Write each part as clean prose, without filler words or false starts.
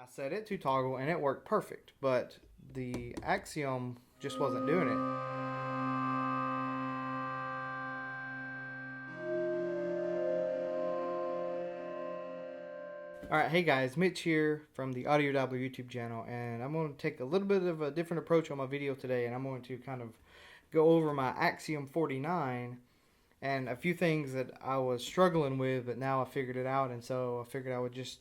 I set it to toggle and it worked perfect, but the Axiom just wasn't doing it. Alright, hey guys, Mitch here from the TheAudioDabbler YouTube channel, and I'm going to take a little bit of a different approach on my video today, and I'm going to kind of go over my Axiom 49 and a few things that I was struggling with, but now I figured it out, and so I figured I would just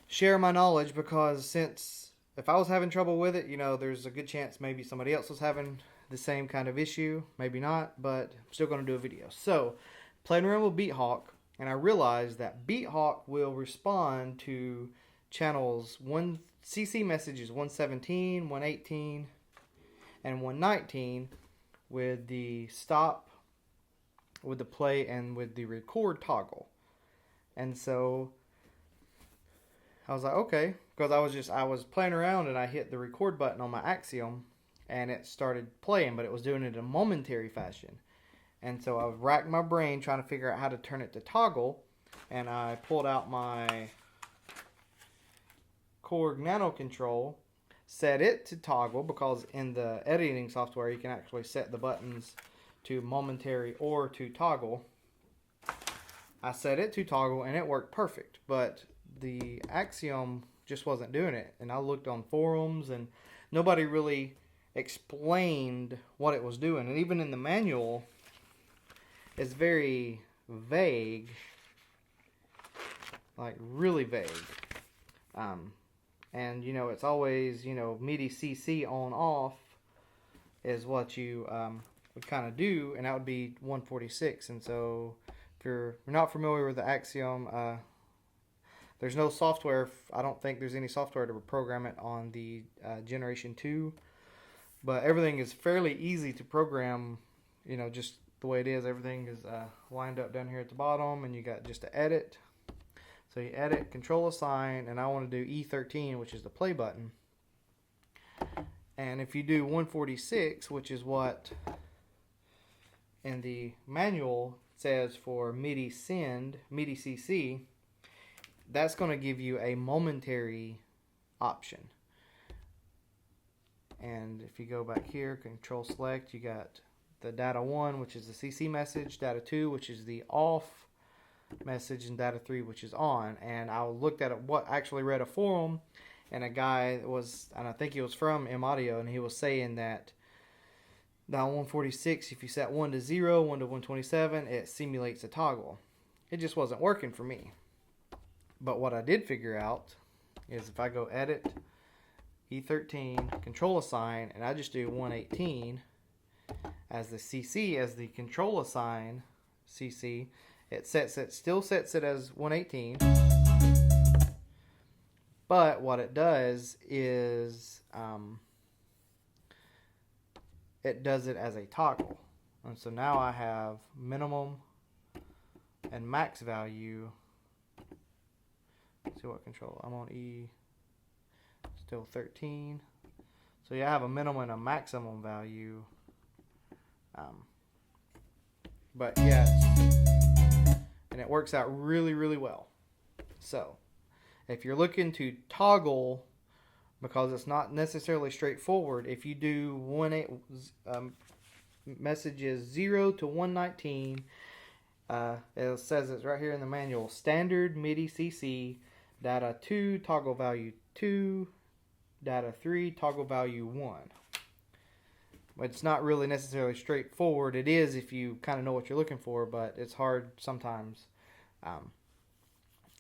share my knowledge, because since if I was having trouble with it, you know, there's a good chance maybe somebody else was having the same kind of issue, maybe not, but I'm still going to do a video. So, playing around with BeatHawk, and I realized that BeatHawk will respond to channels CC messages 117, 118, and 119 with the stop, with the play, and with the record toggle. And so I was like, okay, because I was playing around and I hit the record button on my Axiom and it started playing, but it was doing it in a momentary fashion. And so I racked my brain trying to figure out how to turn it to toggle, and I pulled out my Korg Nano Control, set it to toggle, because in the editing software you can actually set the buttons to momentary or to toggle. I set it to toggle and it worked perfect, but the Axiom just wasn't doing it. And I looked on forums and nobody really explained what it was doing. And even in the manual, it's very vague, like really vague. And you know, it's always, you know, Midi CC on off is what you would kind of do, and that would be 146. And so if you're not familiar with the Axiom, there's no software. I don't think there's any software to program it on the Generation 2, but everything is fairly easy to program, you know, just the way it is. Everything is lined up down here at the bottom, and you got just to edit. So you edit, control assign, and I want to do E13, which is the play button. And if you do 146, which is what in the manual says for MIDI send, MIDI CC, that's going to give you a momentary option. And if you go back here, control select, you got the data 1, which is the CC message, data 2, which is the off message, and data 3, which is on. And I looked at what actually read a forum, and a guy was, and I think he was from M-Audio, and he was saying that down 146, if you set 1 to 0, 1 to 127, it simulates a toggle. It just wasn't working for me. But what I did figure out is if I go edit, E13, control assign, and I just do 118 as the CC, as the control assign CC, it still sets it as 118. But what it does is it does it as a toggle. And so now I have minimum and max value. Let's see what control. I'm on E, still 13. So yeah, I have a minimum and a maximum value. But yeah, and it works out really, really well. So if you're looking to toggle, because it's not necessarily straightforward, if you do messages 0 to 119, it says it's right here in the manual, standard MIDI CC, data 2, toggle value 2, data 3, toggle value 1. But it's not really necessarily straightforward. It is if you kind of know what you're looking for, but it's hard sometimes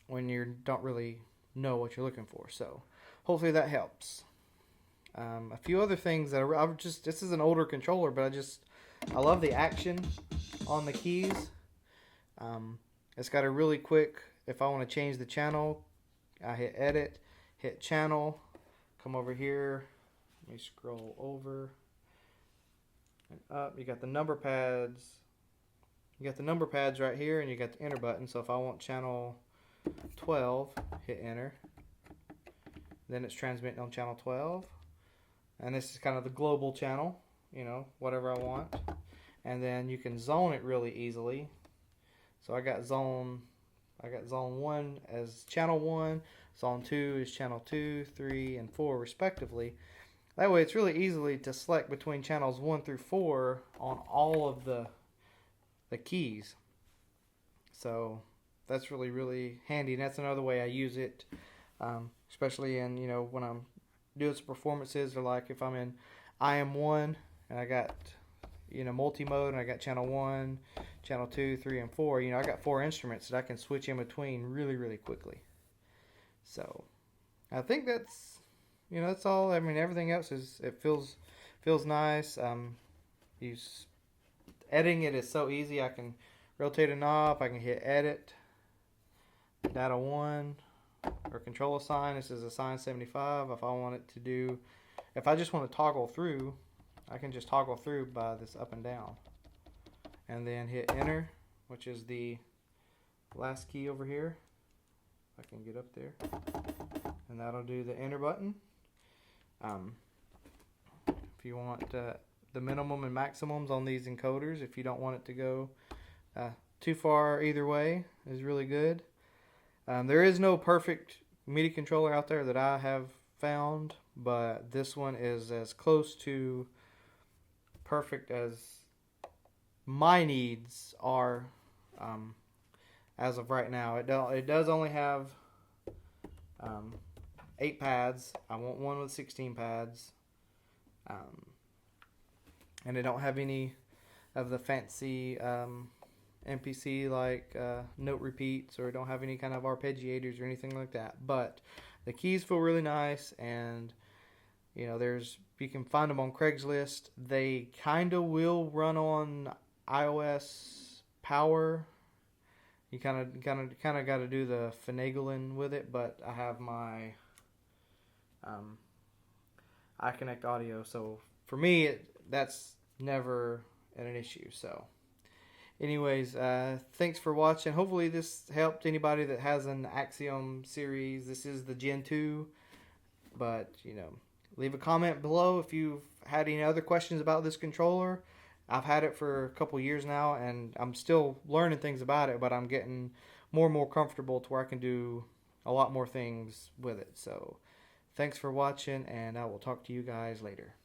when you don't really know what you're looking for. So hopefully that helps. A few other things that I've just, this is an older controller, but I love the action on the keys. It's got a really quick, if I want to change the channel, I hit edit, hit channel, come over here, let me scroll over and up. You got the number pads. You got the number pads right here, and you got the enter button. So if I want channel 12, hit enter. Then it's transmitting on channel 12. And this is kind of the global channel, you know, whatever I want. And then you can zone it really easily. So I got zone I got zone 1 as channel 1, zone 2 is channel 2, 3, and 4 respectively. That way it's really easily to select between channels 1 through 4 on all of the keys. So that's really, really handy, and that's another way I use it, especially in, when I'm doing some performances, or like if I'm in IM1 and I got, multi-mode, and I got channel 1, channel 2, 3, and 4. I got 4 instruments that I can switch in between really, really quickly. So I think that's, that's all. I mean, everything else it feels nice. Editing it is so easy. I can rotate a knob. I can hit edit, data 1, or control assign. This is assign 75. If I just want to toggle through, I can just toggle through by this up and down, and then hit enter, which is the last key over here. If I can get up there, and that'll do the enter button. If you want the minimum and maximums on these encoders, if you don't want it to go too far either way, is really good. There is no perfect MIDI controller out there that I have found, but this one is as close to perfect as my needs are as of right now. It does only have 8 pads. I want one with 16 pads. And they don't have any of the fancy MPC like note repeats, or don't have any kind of arpeggiators or anything like that. But the keys feel really nice, and you can find them on Craigslist. They kind of will run on iOS Power. You kind of got to do the finagling with it, but I have my iConnect audio, so for me that's never an issue. So anyways, thanks for watching. Hopefully this helped anybody that has an Axiom series. This is the Gen 2, but leave a comment below if you've had any other questions about this controller. I've had it for a couple years now, and I'm still learning things about it, but I'm getting more and more comfortable to where I can do a lot more things with it. So thanks for watching, and I will talk to you guys later.